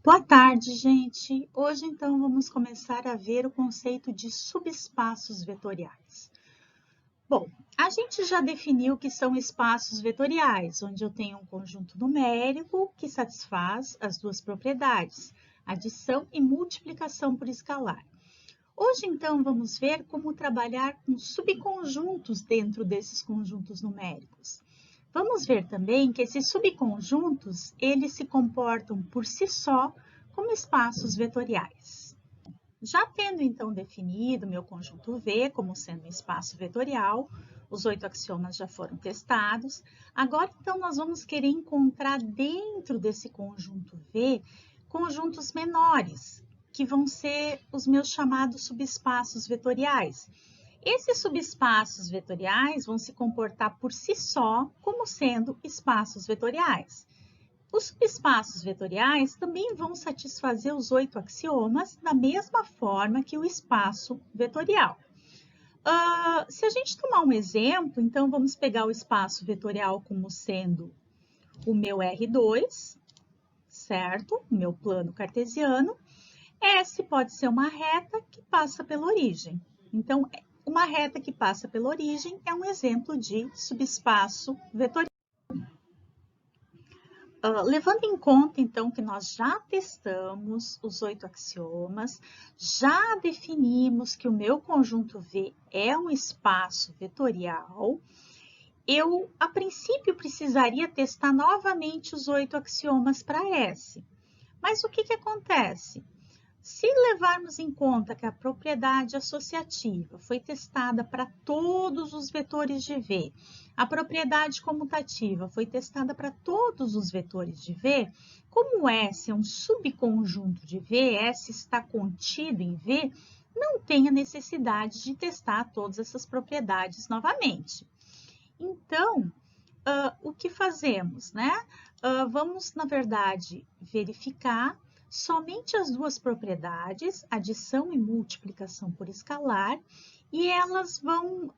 Boa tarde, gente! Hoje, então, vamos começar a ver o conceito de subespaços vetoriais. Bom, a gente já definiu que são espaços vetoriais, onde eu tenho um conjunto numérico que satisfaz as duas propriedades, adição e multiplicação por escalar. Hoje, então, vamos ver como trabalhar com subconjuntos dentro desses conjuntos numéricos. Vamos ver também que esses subconjuntos, eles se comportam por si só como espaços vetoriais. Já tendo então definido meu conjunto V como sendo um espaço vetorial, os 8 axiomas já foram testados. Agora então nós vamos querer encontrar dentro desse conjunto V conjuntos menores, que vão ser os meus chamados subespaços vetoriais. Esses subespaços vetoriais vão se comportar por si só como sendo espaços vetoriais. Os subespaços vetoriais também vão satisfazer os 8 axiomas da mesma forma que o espaço vetorial. Se a gente tomar um exemplo, então vamos pegar o espaço vetorial como sendo o meu R2, certo? O meu plano cartesiano. S pode ser uma reta que passa pela origem. Então, uma reta que passa pela origem é um exemplo de subespaço vetorial. Levando em conta, então, que nós já testamos os 8 axiomas, já definimos que o meu conjunto V é um espaço vetorial, eu, a princípio, precisaria testar novamente os 8 axiomas para S. Mas o que acontece? Se levarmos em conta que a propriedade associativa foi testada para todos os vetores de V, a propriedade comutativa foi testada para todos os vetores de V, como S é um subconjunto de V, S está contido em V, não tem a necessidade de testar todas essas propriedades novamente. Então, o que fazemos, né? Vamos, na verdade, verificar somente as duas propriedades, adição e multiplicação por escalar, e elas vão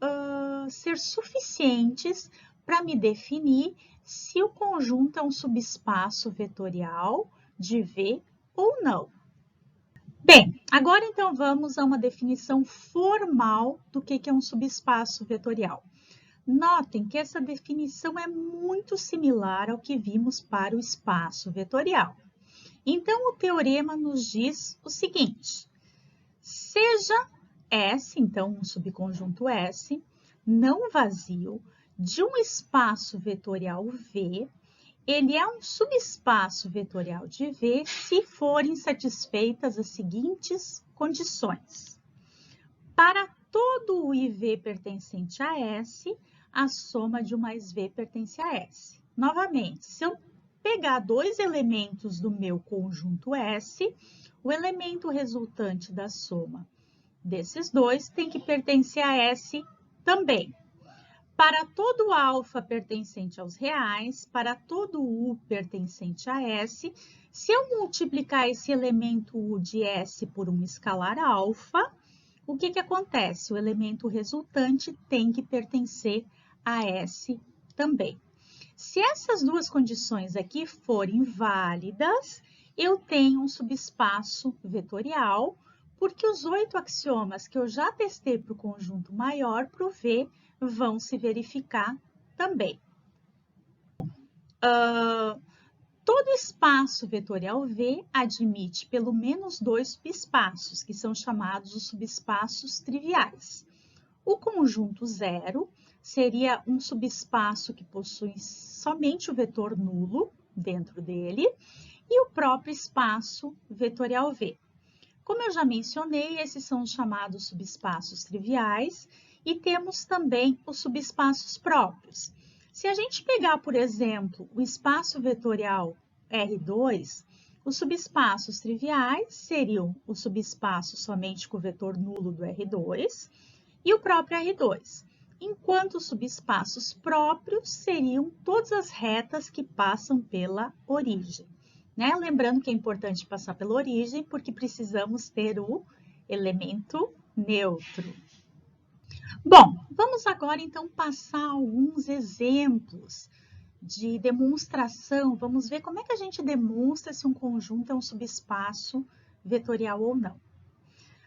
ser suficientes para me definir se o conjunto é um subespaço vetorial de V ou não. Bem, agora então vamos a uma definição formal do que é um subespaço vetorial. Notem que essa definição é muito similar ao que vimos para o espaço vetorial. Então, o teorema nos diz o seguinte: seja S, então um subconjunto S, não vazio, de um espaço vetorial V, ele é um subespaço vetorial de V se forem satisfeitas as seguintes condições. Para todo o IV pertencente a S, a soma de 1 mais V pertence a S. Novamente, se eu pegar dois elementos do meu conjunto S, o elemento resultante da soma desses dois tem que pertencer a S também. Para todo alfa pertencente aos reais, para todo U pertencente a S, se eu multiplicar esse elemento U de S por um escalar alfa, o que acontece? O elemento resultante tem que pertencer a S também. Se essas duas condições aqui forem válidas, eu tenho um subespaço vetorial, porque os 8 axiomas que eu já testei para o conjunto maior, para o V, vão se verificar também. Todo espaço vetorial V admite pelo menos 2 subespaços, que são chamados os subespaços triviais. O conjunto zero seria um subespaço que possui somente o vetor nulo dentro dele e o próprio espaço vetorial V. Como eu já mencionei, esses são os chamados subespaços triviais e temos também os subespaços próprios. Se a gente pegar, por exemplo, o espaço vetorial R2, os subespaços triviais seriam o subespaço somente com o vetor nulo do R2 e o próprio R2. enquanto os subespaços próprios seriam todas as retas que passam pela origem, né? Lembrando que é importante passar pela origem, porque precisamos ter o elemento neutro. Bom, vamos agora então passar alguns exemplos de demonstração. Vamos ver como é que a gente demonstra se um conjunto é um subespaço vetorial ou não.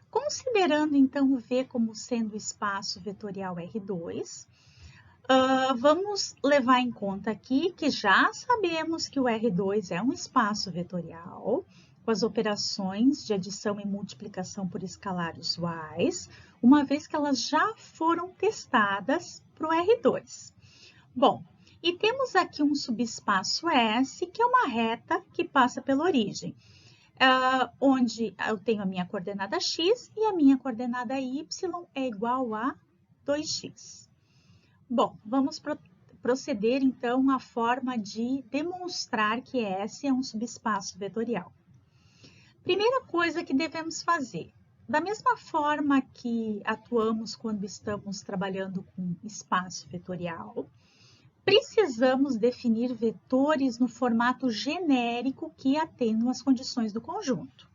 Considerando então o V como sendo o espaço vetorial R2, vamos levar em conta aqui que já sabemos que o R2 é um espaço vetorial, com as operações de adição e multiplicação por escalar usuais, uma vez que elas já foram testadas para o R2. Bom, e temos aqui um subespaço S, que é uma reta que passa pela origem, onde eu tenho a minha coordenada x e a minha coordenada y é igual a 2x. Bom, vamos proceder então à forma de demonstrar que S é um subespaço vetorial. Primeira coisa que devemos fazer, da mesma forma que atuamos quando estamos trabalhando com espaço vetorial, precisamos definir vetores no formato genérico que atendam às condições do conjunto.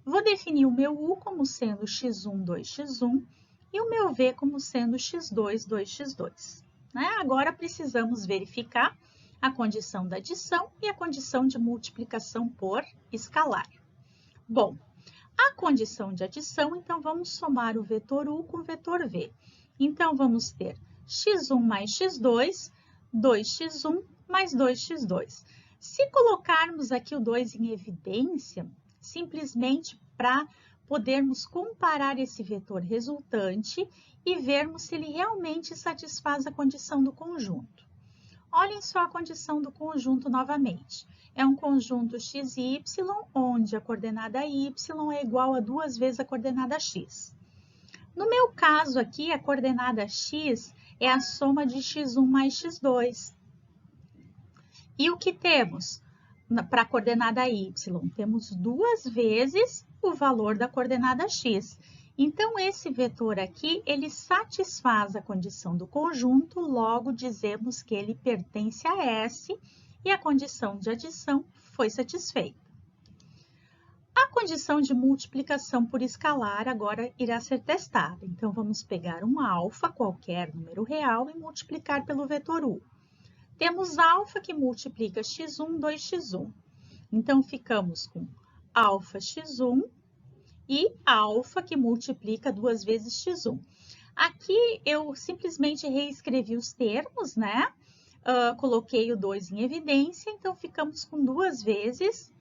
Vou definir o meu U como sendo x1, 2x1 e o meu V como sendo x2, 2x2. Né? Agora precisamos verificar a condição da adição e a condição de multiplicação por escalar. Bom, a condição de adição, então vamos somar o vetor U com o vetor V. Então vamos ter x1 mais x2, 2x1 mais 2x2. Se colocarmos aqui o 2 em evidência, simplesmente para podermos comparar esse vetor resultante e vermos se ele realmente satisfaz a condição do conjunto. Olhem só a condição do conjunto novamente. É um conjunto x e y, onde a coordenada y é igual a 2 vezes a coordenada x. No meu caso aqui, a coordenada x é a soma de x1 mais x2. E o que temos para a coordenada y? Temos 2 vezes o valor da coordenada x. Então, esse vetor aqui, ele satisfaz a condição do conjunto, logo dizemos que ele pertence a S e a condição de adição foi satisfeita. A condição de multiplicação por escalar agora irá ser testada. Então, vamos pegar um alfa, qualquer número real, e multiplicar pelo vetor U. Temos alfa que multiplica x1, 2x1. Então, ficamos com alfa x1 e alfa que multiplica 2 vezes x1. Aqui eu simplesmente reescrevi os termos, né? Coloquei o 2 em evidência, então ficamos com 2 vezes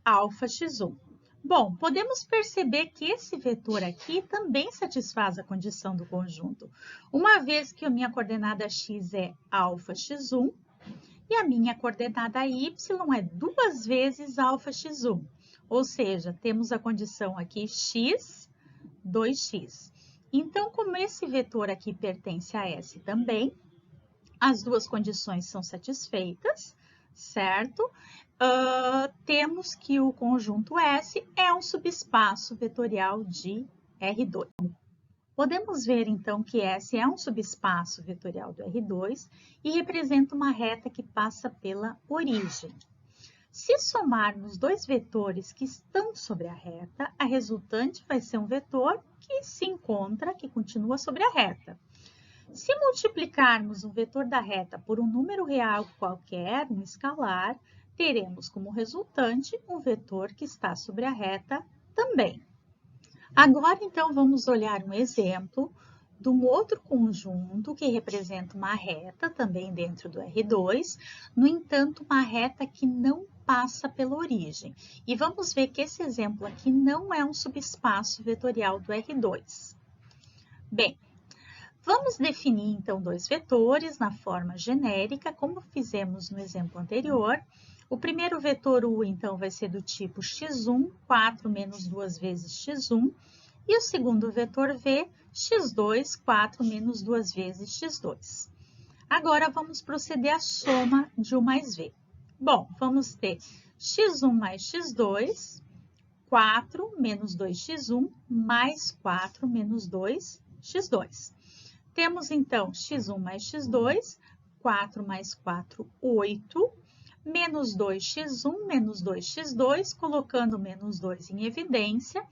alfa x1. Bom, podemos perceber que esse vetor aqui também satisfaz a condição do conjunto, uma vez que a minha coordenada x é alfa x1 e a minha coordenada y é 2 vezes alfa x1. Ou seja, temos a condição aqui x, 2x. Então, como esse vetor aqui pertence a S também, as duas condições são satisfeitas, certo? Temos que o conjunto S é um subespaço vetorial de R2. Podemos ver, então, que S é um subespaço vetorial do R2 e representa uma reta que passa pela origem. Se somarmos dois vetores que estão sobre a reta, a resultante vai ser um vetor que se encontra, que continua sobre a reta. Se multiplicarmos um vetor da reta por um número real qualquer, um escalar, teremos como resultante um vetor que está sobre a reta também. Agora, então, vamos olhar um exemplo de um outro conjunto que representa uma reta também dentro do R2, no entanto, uma reta que não passa pela origem. E vamos ver que esse exemplo aqui não é um subespaço vetorial do R2. Bem, vamos definir, então, dois vetores na forma genérica, como fizemos no exemplo anterior. O primeiro vetor U, então, vai ser do tipo x1, 4 menos 2 vezes x1. E o segundo vetor V, x2, 4 menos 2 vezes x2. Agora, vamos proceder à soma de U mais V. Bom, vamos ter x1 mais x2, 4 menos 2x1, mais 4 menos 2x2. Temos, então, x1 mais x2, 4 mais 4, 8, menos 2x1, menos 2x2, colocando menos 2 em evidência,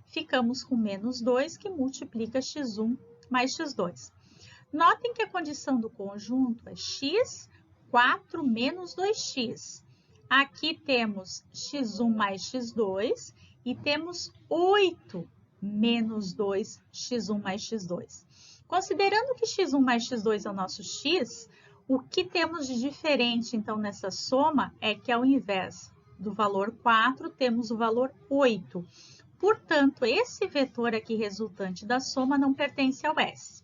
ficamos com menos 2, que multiplica x1 mais x2. Notem que a condição do conjunto é x, 4 menos 2x. Aqui temos x1 mais x2 e temos 8 menos 2, x1 mais x2. Considerando que x1 mais x2 é o nosso x, o que temos de diferente, então, nessa soma é que, ao invés do valor 4, temos o valor 8. Portanto, esse vetor aqui resultante da soma não pertence ao S.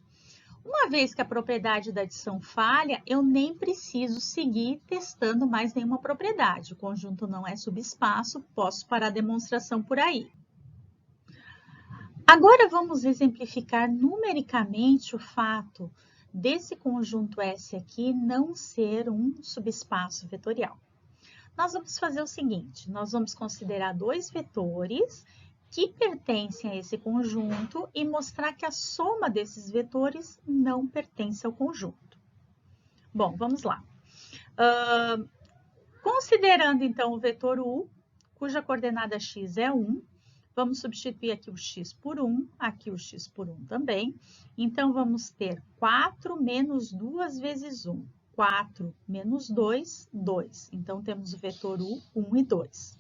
Uma vez que a propriedade da adição falha, eu nem preciso seguir testando mais nenhuma propriedade. O conjunto não é subespaço, posso parar a demonstração por aí. Agora vamos exemplificar numericamente o fato desse conjunto S aqui não ser um subespaço vetorial. Nós vamos fazer o seguinte, nós vamos considerar dois vetores que pertencem a esse conjunto e mostrar que a soma desses vetores não pertence ao conjunto. Bom, vamos lá. Considerando, então, o vetor U, cuja coordenada x é 1, vamos substituir aqui o x por 1, aqui o x por 1 também. Então, vamos ter 4 menos 2 vezes 1. 4 menos 2, 2. Então, temos o vetor U, 1 e 2.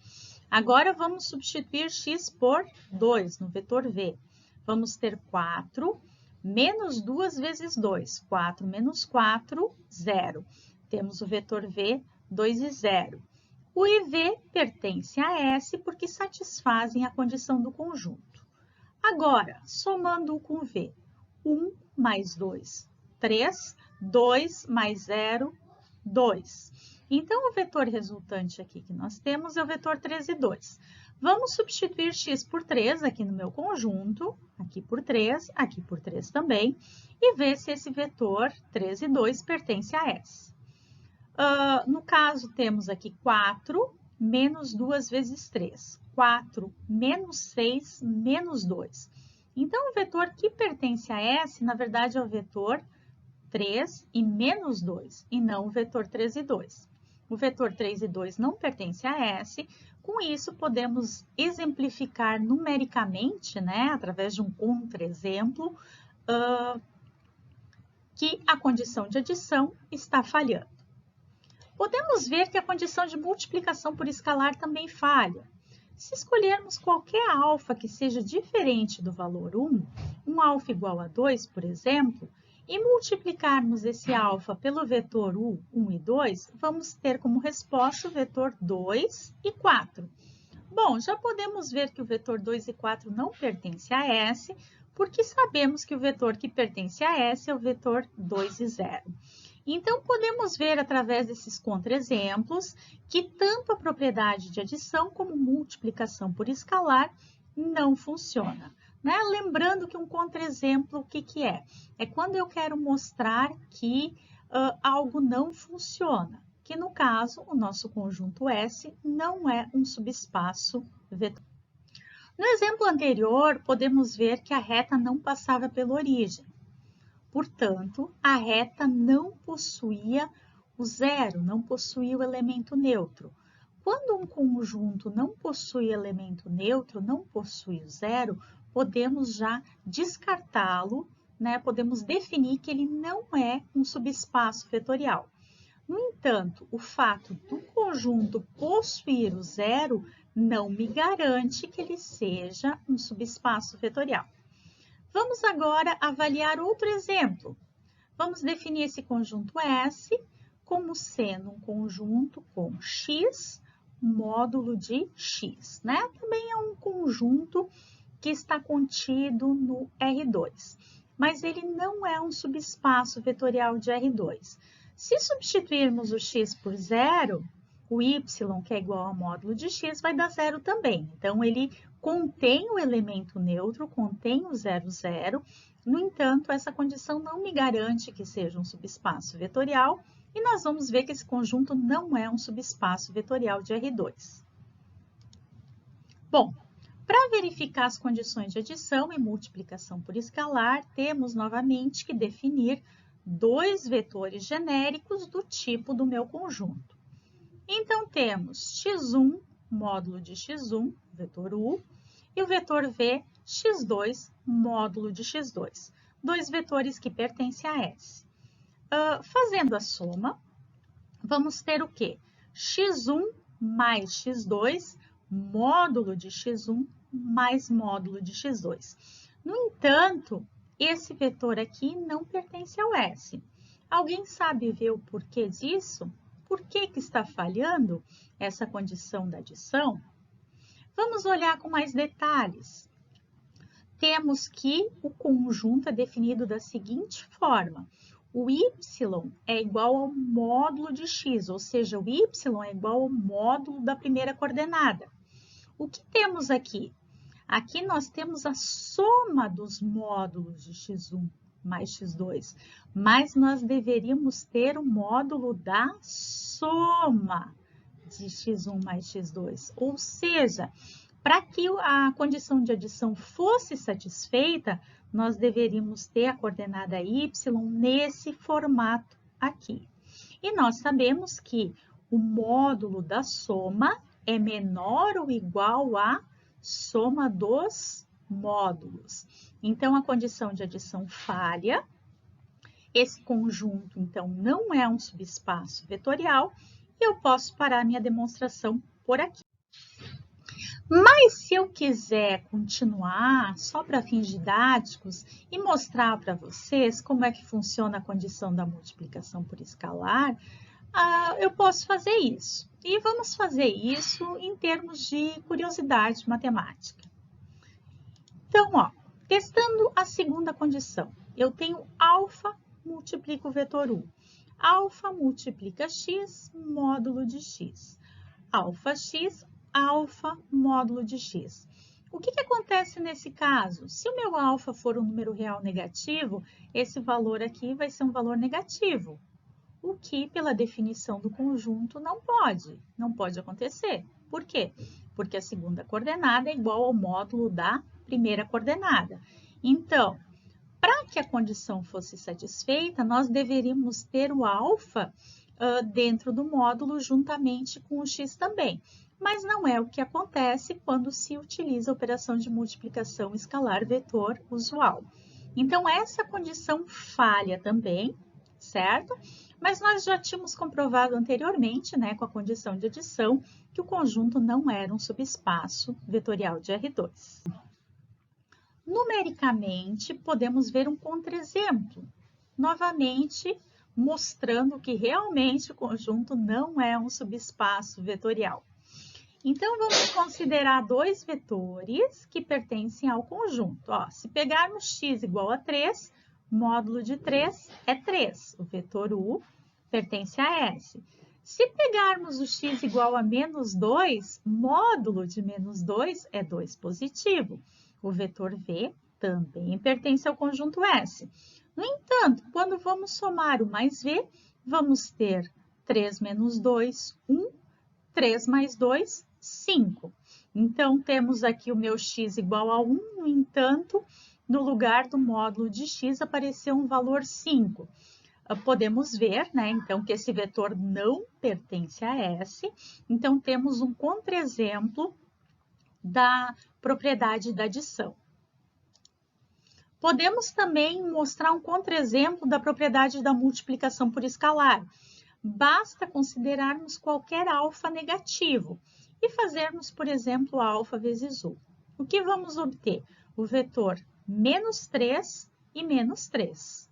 Agora, vamos substituir x por 2 no vetor V. Vamos ter 4 menos 2 vezes 2. 4 menos 4, 0. Temos o vetor V, 2 e 0. O IV pertence a S porque satisfazem a condição do conjunto. Agora, somando U com V, 1 mais 2, 3, 2 mais 0, 2. Então, o vetor resultante aqui que nós temos é o vetor 3 e 2. Vamos substituir x por 3 aqui no meu conjunto, aqui por 3 também, e ver se esse vetor 3 e 2 pertence a S. No caso, temos aqui 4 menos 2 vezes 3. 4 menos 6 menos 2. Então, o vetor que pertence a S, na verdade, é o vetor 3 e menos 2, e não o vetor 3 e 2. O vetor 3 e 2 não pertence a S, com isso podemos exemplificar numericamente, né, através de um contra-exemplo, que a condição de adição está falhando. Podemos ver que a condição de multiplicação por escalar também falha. Se escolhermos qualquer alfa que seja diferente do valor 1, um alfa igual a 2, por exemplo, e multiplicarmos esse alfa pelo vetor U, 1 e 2, vamos ter como resposta o vetor 2 e 4. Bom, já podemos ver que o vetor 2 e 4 não pertence a S, porque sabemos que o vetor que pertence a S é o vetor 2 e 0. Então, podemos ver através desses contra-exemplos que tanto a propriedade de adição como multiplicação por escalar não funciona. Né? Lembrando que um contra-exemplo, o que é? É quando eu quero mostrar que algo não funciona, que no caso, o nosso conjunto S não é um subespaço vetorial. No exemplo anterior, podemos ver que a reta não passava pela origem. Portanto, a reta não possuía o zero, não possuía o elemento neutro. Quando um conjunto não possui elemento neutro, não possui o zero, podemos já descartá-lo, né? Podemos definir que ele não é um subespaço vetorial. No entanto, o fato do conjunto possuir o zero não me garante que ele seja um subespaço vetorial. Vamos agora avaliar outro exemplo. Vamos definir esse conjunto S como sendo um conjunto com x módulo de x, né? Também é um conjunto que está contido no R2, mas ele não é um subespaço vetorial de R2. Se substituirmos o x por zero, o y, que é igual ao módulo de x, vai dar zero também. Então, ele contém o elemento neutro, contém o 0, 0. No entanto, essa condição não me garante que seja um subespaço vetorial, e nós vamos ver que esse conjunto não é um subespaço vetorial de R2. Bom, Para verificar as condições de adição e multiplicação por escalar, temos novamente que definir dois vetores genéricos do tipo do meu conjunto. Então, temos x1 módulo de x1, vetor U, e o vetor V, x2 módulo de x2, dois vetores que pertencem a S. Fazendo a soma, vamos ter o quê? x1 mais x2 módulo de x1 mais módulo de x2. No entanto, esse vetor aqui não pertence ao S. Alguém sabe ver o porquê disso? Por que está falhando essa condição da adição? Vamos olhar com mais detalhes. Temos que o conjunto é definido da seguinte forma. O y é igual ao módulo de x, ou seja, o y é igual ao módulo da primeira coordenada. O que temos aqui? Aqui nós temos a soma dos módulos de x1 mais x2, mas nós deveríamos ter o módulo da soma de x1 mais x2, ou seja, para que a condição de adição fosse satisfeita, nós deveríamos ter a coordenada y nesse formato aqui. E nós sabemos que o módulo da soma é menor ou igual à soma dos módulos. Então, a condição de adição falha. Esse conjunto, então, não é um subespaço vetorial e eu posso parar minha demonstração por aqui. Mas se eu quiser continuar só para fins didáticos e mostrar para vocês como é que funciona a condição da multiplicação por escalar, eu posso fazer isso. E vamos fazer isso em termos de curiosidade matemática. Então, testando a segunda condição, eu tenho alfa multiplica o vetor U. Alfa multiplica x módulo de x. Alfa x, alfa módulo de x. O que acontece nesse caso? Se o meu alfa for um número real negativo, esse valor aqui vai ser um valor negativo. O que, pela definição do conjunto, não pode acontecer. Por quê? Porque a segunda coordenada é igual ao módulo da primeira coordenada. Então, para que a condição fosse satisfeita, nós deveríamos ter o alfa dentro do módulo juntamente com o x também. Mas não é o que acontece quando se utiliza a operação de multiplicação escalar vetor usual. Então, essa condição falha também, certo? Mas nós já tínhamos comprovado anteriormente, com a condição de adição, que o conjunto não era um subespaço vetorial de R2. Numericamente, podemos ver um contra-exemplo, novamente mostrando que realmente o conjunto não é um subespaço vetorial. Então, vamos considerar dois vetores que pertencem ao conjunto. Se pegarmos x igual a 3, módulo de 3 é 3. O vetor U pertence a S. Se pegarmos o x igual a menos 2, módulo de menos 2 é 2 positivo. O vetor V também pertence ao conjunto S. No entanto, quando vamos somar o mais V, vamos ter 3 menos 2, 1, 3 mais 2, 5. Então, temos aqui o meu x igual a 1, no entanto, no lugar do módulo de x apareceu um valor 5. Podemos ver, então, que esse vetor não pertence a S. Então, temos um contra-exemplo da propriedade da adição. Podemos também mostrar um contra-exemplo da propriedade da multiplicação por escalar. Basta considerarmos qualquer alfa negativo e fazermos, por exemplo, alfa vezes U. O que vamos obter? O vetor menos 3 e menos 3,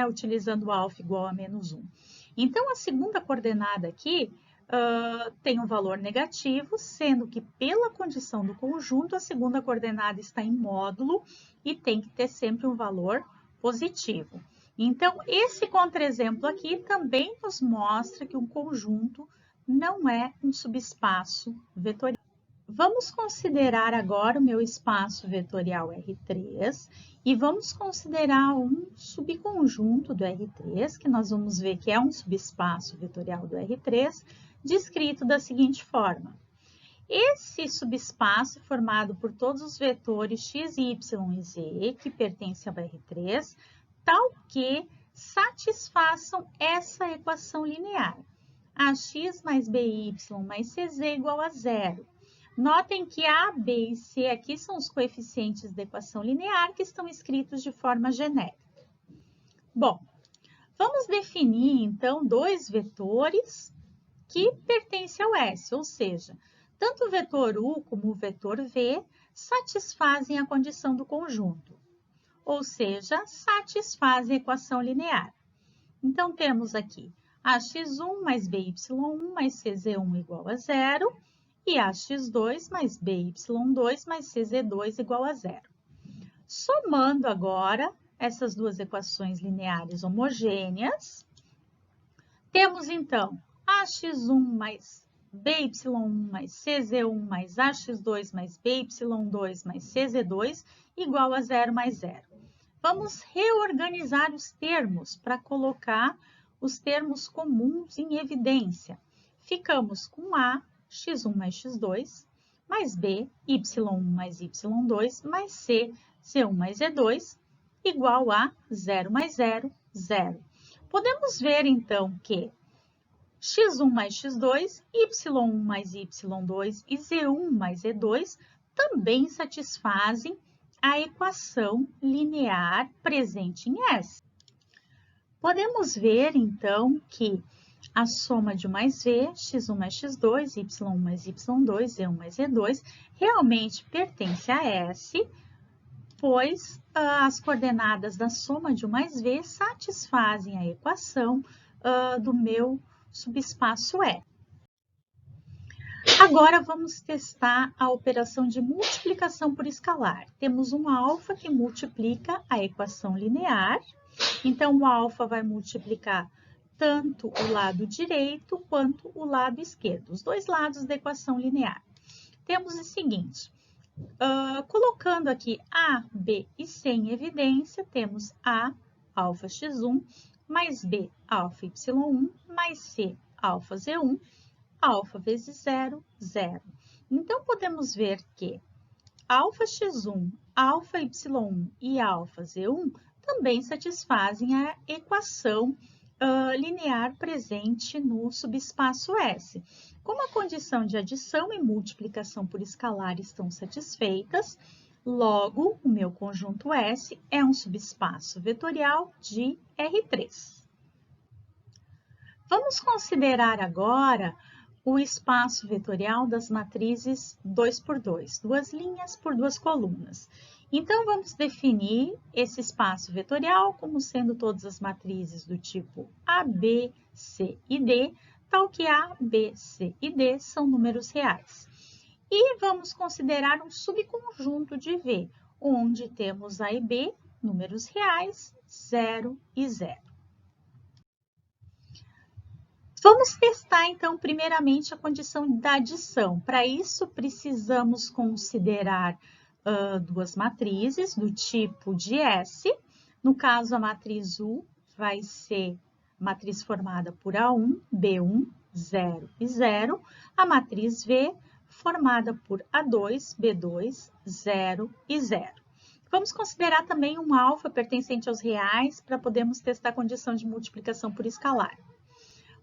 utilizando alfa igual a menos 1. Então, a segunda coordenada aqui tem um valor negativo, sendo que pela condição do conjunto, a segunda coordenada está em módulo e tem que ter sempre um valor positivo. Então, esse contra-exemplo aqui também nos mostra que um conjunto não é um subespaço vetorial. Vamos considerar agora o meu espaço vetorial R3 e vamos considerar um subconjunto do R3, que nós vamos ver que é um subespaço vetorial do R3, descrito da seguinte forma. esse subespaço formado por todos os vetores x, y e z, que pertencem ao R3, tal que satisfaçam essa equação linear. AX mais BY mais CZ igual a zero. Notem que A, B e C aqui são os coeficientes da equação linear que estão escritos de forma genérica. Bom, vamos definir, então, dois vetores que pertencem ao S, ou seja, tanto o vetor U como o vetor V satisfazem a condição do conjunto, ou seja, satisfazem a equação linear. Então, temos aqui AX1 mais BY1 mais CZ1 igual a zero e AX2 mais BY2 mais CZ2 igual a zero. Somando agora essas duas equações lineares homogêneas, temos então AX1 mais BY1 mais CZ1 mais AX2 mais BY2 mais CZ2 igual a zero mais zero. Vamos reorganizar os termos para colocar os termos comuns em evidência. Ficamos com A, x1 mais x2, mais B, y1 mais y2, mais C, c1 mais z2, igual a 0 mais 0, 0. Podemos ver, então, que x1 mais x2, y1 mais y2 e z1 mais z2 também satisfazem a equação linear presente em S. Podemos ver, então, que a soma de U mais V, x1 mais x2, y1 mais y2, z1 mais z2, realmente pertence a S, pois as coordenadas da soma de U mais V satisfazem a equação do meu subespaço E. Agora, vamos testar a operação de multiplicação por escalar. Temos um alfa que multiplica a equação linear. Então, o alfa vai multiplicar tanto o lado direito quanto o lado esquerdo, os dois lados da equação linear. Temos o seguinte, colocando aqui A, B e C em evidência, temos A, alfa x1, mais B, alfa y1, mais C, alfa z1, alfa vezes 0, 0. Então, podemos ver que alfa x1, alfa y1 e alfa z1 também satisfazem a equação linear presente no subespaço S. Como a condição de adição e multiplicação por escalar estão satisfeitas, logo o meu conjunto S é um subespaço vetorial de R3. Vamos considerar agora o espaço vetorial das matrizes 2 por 2, duas linhas por duas colunas. Então, vamos definir esse espaço vetorial como sendo todas as matrizes do tipo A, B, C e D, tal que A, B, C e D são números reais. E vamos considerar um subconjunto de V, onde temos A e B, números reais, 0 e 0. Vamos testar, então, primeiramente a condição da adição. Para isso, precisamos considerar duas matrizes do tipo de S. No caso, a matriz U vai ser matriz formada por A1, B1, 0 e 0. A matriz V formada por A2, B2, 0 e 0. Vamos considerar também um alfa pertencente aos reais para podermos testar a condição de multiplicação por escalar.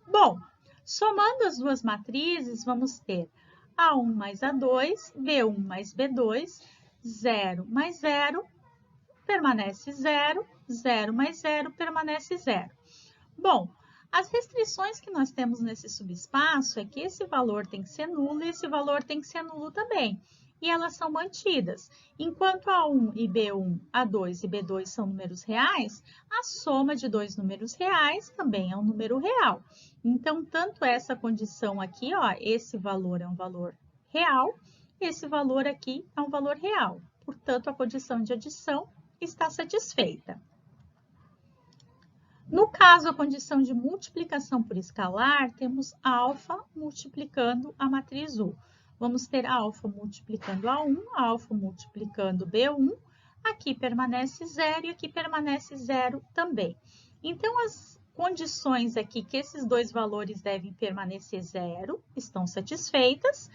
Bom, somando as duas matrizes, vamos ter A1 mais A2, B1 mais B2, 0 mais 0, permanece 0, 0 mais 0, permanece 0. Bom, as restrições que nós temos nesse subespaço é que esse valor tem que ser nulo e esse valor tem que ser nulo também. E elas são mantidas. Enquanto A1 e B1, A2 e B2 são números reais, a soma de dois números reais também é um número real. Então, tanto essa condição aqui, ó, esse valor é um valor real, esse valor aqui é um valor real. Portanto, a condição de adição está satisfeita. No caso, a condição de multiplicação por escalar, temos alfa multiplicando a matriz U. Vamos ter alfa multiplicando A1, alfa multiplicando B1, aqui permanece 0 e aqui permanece 0 também. Então, as condições aqui que esses dois valores devem permanecer 0 estão satisfeitas.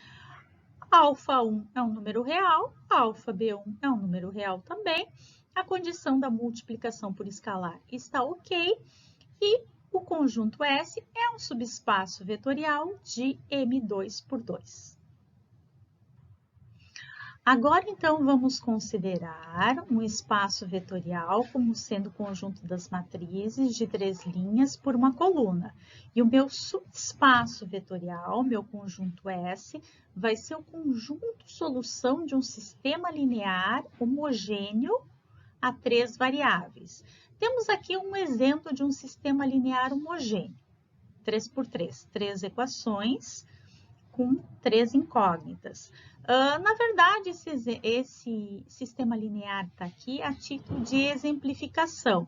Alfa 1 é um número real, alfa B1 é um número real também. A condição da multiplicação por escalar está ok. E o conjunto S é um subespaço vetorial de M2 por 2. Agora, então, vamos considerar um espaço vetorial como sendo o conjunto das matrizes de 3 linhas por uma coluna. E o meu subespaço vetorial, meu conjunto S, vai ser o conjunto solução de um sistema linear homogêneo a 3 variáveis. Temos aqui um exemplo de um sistema linear homogêneo, 3 por 3, 3 equações com 3 incógnitas. Na verdade, esse sistema linear está aqui a título de exemplificação.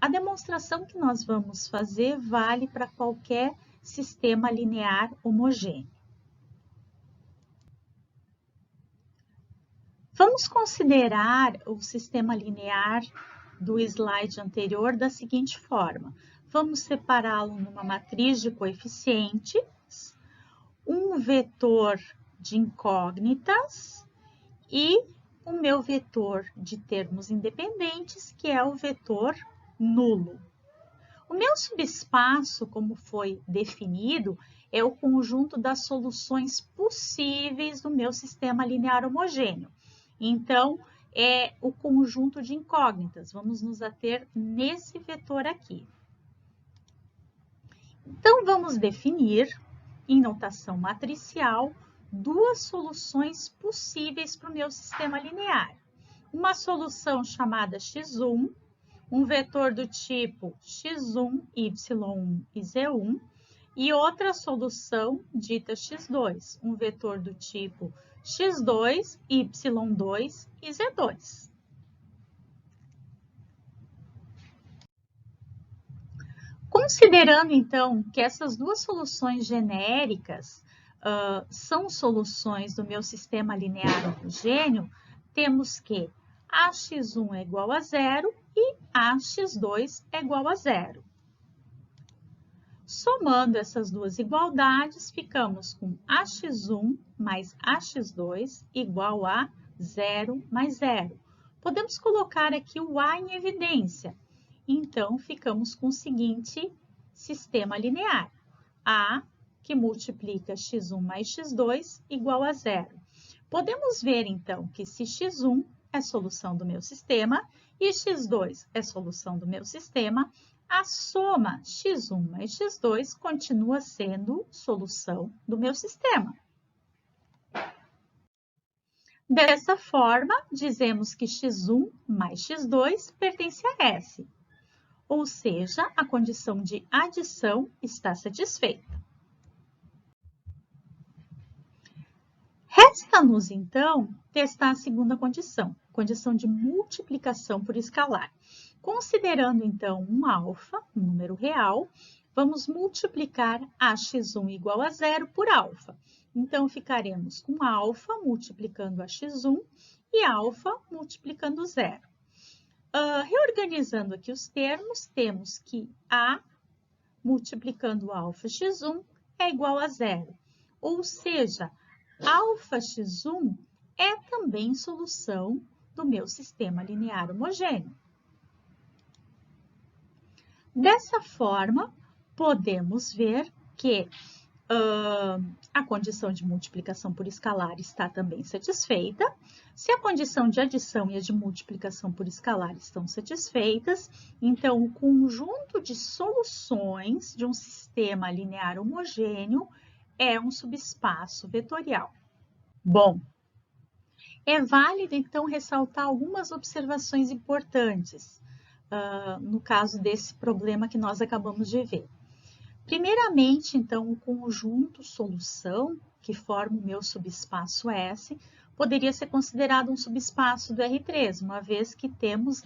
A demonstração que nós vamos fazer vale para qualquer sistema linear homogêneo. Vamos considerar o sistema linear do slide anterior da seguinte forma. Vamos separá-lo numa matriz de coeficientes, um vetor de incógnitas e o meu vetor de termos independentes, que é o vetor nulo. O meu subespaço, como foi definido, é o conjunto das soluções possíveis do meu sistema linear homogêneo. Então, é o conjunto de incógnitas. Vamos nos ater nesse vetor aqui. Então, vamos definir, em notação matricial, duas soluções possíveis para o meu sistema linear. Uma solução chamada x1, um vetor do tipo x1, y1 e z1, e outra solução dita x2, um vetor do tipo x2, y2 e z2. Considerando, então, que essas duas soluções genéricas são soluções do meu sistema linear homogêneo, temos que AX1 é igual a zero e AX2 é igual a zero. Somando essas duas igualdades, ficamos com AX1 mais AX2 igual a 0 mais 0. Podemos colocar aqui o A em evidência. Então, ficamos com o seguinte sistema linear. A, que multiplica x1 mais x2, igual a 0. Podemos ver, então, que se x1 é solução do meu sistema e x2 é solução do meu sistema, a soma x1 mais x2 continua sendo solução do meu sistema. Dessa forma, dizemos que x1 mais x2 pertence a S, ou seja, a condição de adição está satisfeita. Resta-nos, então, testar a segunda condição, condição de multiplicação por escalar. Considerando, então, um alfa, um número real, vamos multiplicar AX1 igual a 0 por alfa. Então, ficaremos com alfa multiplicando a x1 e alfa multiplicando 0. Reorganizando aqui os termos, temos que A multiplicando alfa x1 é igual a 0. Ou seja, alfa x1 é também solução do meu sistema linear homogêneo. Dessa forma, podemos ver que a condição de multiplicação por escalar está também satisfeita. Se a condição de adição e a de multiplicação por escalar estão satisfeitas, então o conjunto de soluções de um sistema linear homogêneo é um subespaço vetorial. Bom, é válido então ressaltar algumas observações importantes no caso desse problema que nós acabamos de ver. Primeiramente, então, o conjunto solução, que forma o meu subespaço S, poderia ser considerado um subespaço do R3, uma vez que temos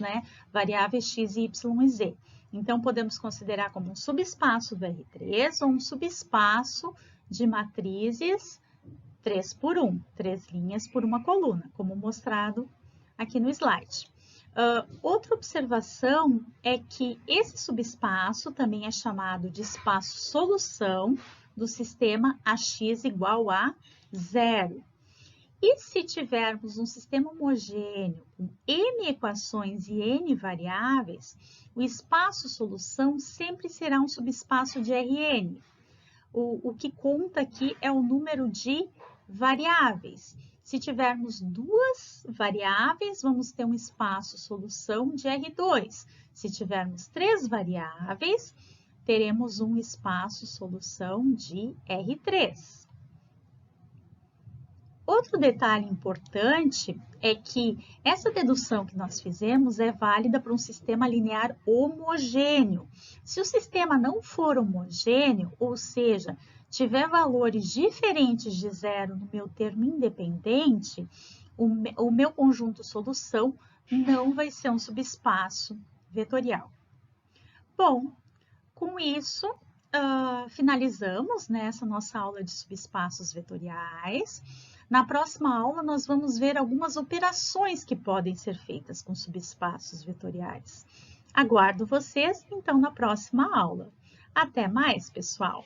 variáveis x, y e z. Então, podemos considerar como um subespaço do R3 ou um subespaço de matrizes 3 por 1, 3 linhas por uma coluna, como mostrado aqui no slide. Outra observação é que esse subespaço também é chamado de espaço-solução, do sistema AX igual a 0. E se tivermos um sistema homogêneo com N equações e N variáveis, o espaço solução sempre será um subespaço de Rn. O que conta aqui é o número de variáveis. Se tivermos duas variáveis, vamos ter um espaço solução de R2. Se tivermos três variáveis, teremos um espaço solução de R3. Outro detalhe importante é que essa dedução que nós fizemos é válida para um sistema linear homogêneo. Se o sistema não for homogêneo, ou seja, tiver valores diferentes de zero no meu termo independente, o meu conjunto solução não vai ser um subespaço vetorial. Bom, com isso, finalizamos essa nossa aula de subespaços vetoriais. Na próxima aula, nós vamos ver algumas operações que podem ser feitas com subespaços vetoriais. Aguardo vocês, então, na próxima aula. Até mais, pessoal!